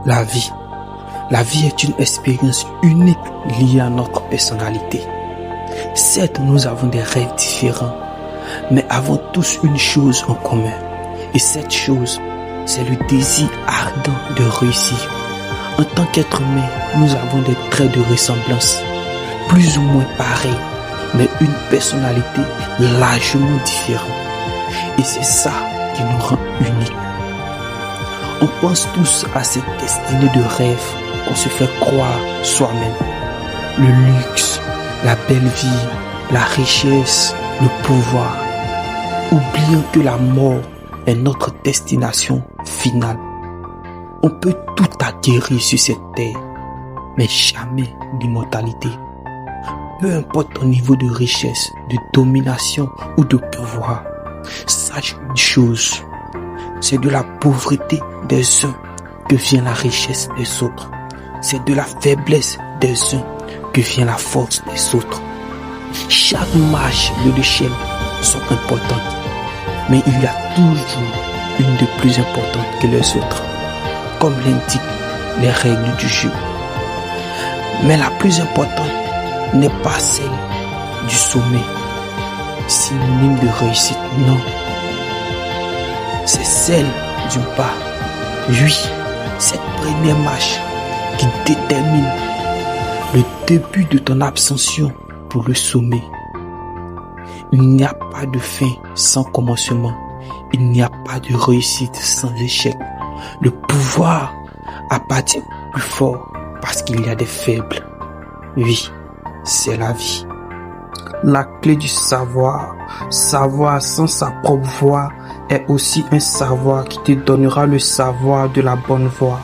La vie. La vie est une expérience unique liée à notre personnalité. Certes, nous avons des rêves différents, mais avons tous une chose en commun. Et cette chose, c'est le désir ardent de réussir. En tant qu'être humain, nous avons des traits de ressemblance, plus ou moins pareils, mais une personnalité largement différente. Et c'est ça qui nous rend uniques. On pense tous à cette destinée de rêve qu'on se fait croire soi-même. Le luxe, la belle vie, la richesse, le pouvoir. Oubliant que la mort est notre destination finale. On peut tout acquérir sur cette terre, mais jamais l'immortalité. Peu importe ton niveau de richesse, de domination ou de pouvoir, sache une chose, c'est de la pauvreté des uns que vient la richesse des autres. C'est de la faiblesse des uns que vient la force des autres. Chaque marche de l'échelle sont importantes, mais il y a toujours une de plus importante que les autres, comme l'indiquent les règles du jeu. Mais la plus importante n'est pas celle du sommet, synonyme de réussite, non. C'est celle du bas. Oui, cette première marche qui détermine le début de ton ascension pour le sommet. Il n'y a pas de fin sans commencement. Il n'y a pas de réussite sans échec. Le pouvoir appartient au plus fort parce qu'il y a des faibles. Oui, c'est la vie. La clé du savoir sans sa propre voix, est aussi un savoir qui te donnera le savoir de la bonne voie.